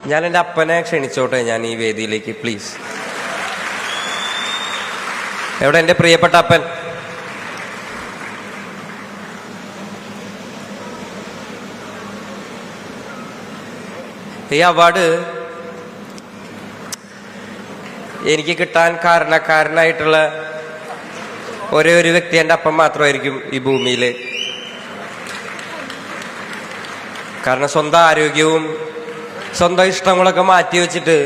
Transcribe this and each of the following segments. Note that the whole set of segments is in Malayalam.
ഞാൻ എൻ്റെ അപ്പനെ ക്ഷണിച്ചോട്ടെ ഞാൻ ഈ വേദിയിലേക്ക്, പ്ലീസ്. എവിടെ എൻ്റെ പ്രിയപ്പെട്ട അപ്പൻ? ഈ അവാർഡ് എനിക്ക് കിട്ടാൻ കാരണക്കാരനായിട്ടുള്ള ഒരേ ഒരു വ്യക്തി എൻ്റെ അപ്പം മാത്രമായിരിക്കും ഈ ഭൂമിയിൽ. കാരണം സ്വന്തം ആരോഗ്യവും സ്വന്തം ഇഷ്ടങ്ങളൊക്കെ മാറ്റി വെച്ചിട്ട്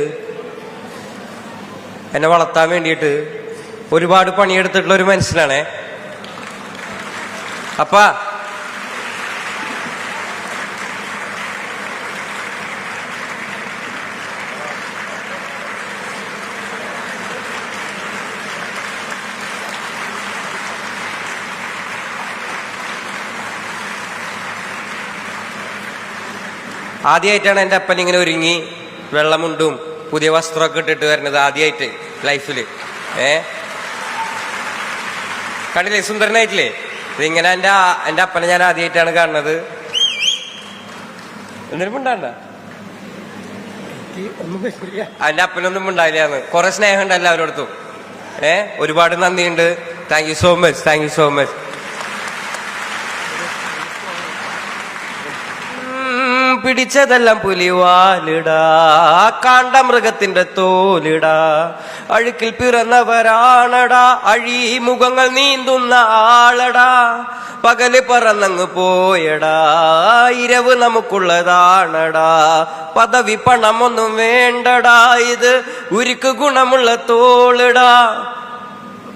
എന്നെ വളർത്താൻ വേണ്ടിയിട്ട് ഒരുപാട് പണിയെടുത്തിട്ടുള്ള ഒരു മനുഷ്യനാണേ. അപ്പാ ആദ്യമായിട്ടാണ് എൻ്റെ അപ്പൻ ഇങ്ങനെ ഒരുങ്ങി വെള്ളമുണ്ടും പുതിയ വസ്ത്രമൊക്കെ ഇട്ടിട്ട് വരുന്നത്, ആദ്യമായിട്ട് ലൈഫിൽ. കണ്ടില്ലേ, സുന്ദരനായിട്ടില്ലേ? ഇതിങ്ങനെ എൻ്റെ അപ്പനെ ഞാൻ ആദ്യമായിട്ടാണ് കാണുന്നത്. എന്തിനും ഉണ്ടാണ്ട എൻ്റെ അപ്പനൊന്നും ഉണ്ടായില്ലാന്ന്. കുറെ സ്നേഹം ഉണ്ട് എല്ലാവരോടത്തും. ഒരുപാട് നന്ദിയുണ്ട്. Thank you so much, thank you so much. പിടിച്ചതെല്ലാം പുലിവാലിടാ, കാണ്ട മൃഗത്തിന്റെ തോലിടാ, അഴുക്കിൽ പിറന്നവരാണടാ, അഴിമുഖങ്ങൾ നീന്തുന്ന ആളടാ, പകല് പറന്നങ്ങ് പോയടാ, ഇരവ് നമുക്കുള്ളതാണടാ, പദവി പണമൊന്നും വേണ്ടടാ, ഇത് ഉരുക്ക് ഗുണമുള്ള തോളിടാ.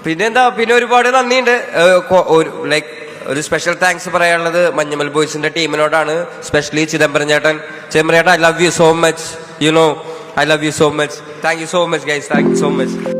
പിന്നെന്താ, പിന്നെ ഒരുപാട് നന്ദിയുണ്ട്. ലൈക്ക് ഒരു സ്പെഷ്യൽ താങ്ക്സ് പറയാനുള്ളത് മഞ്ഞുമൽ ബോയ്സിന്റെ ടീമിനോടാണ്, സ്പെഷ്യലി ചിദംബരം ചേട്ടൻ. ചിദംബരം ചേട്ടൻ, I love you so much, you know I love you so much. Thank you so much guys, thank you so much.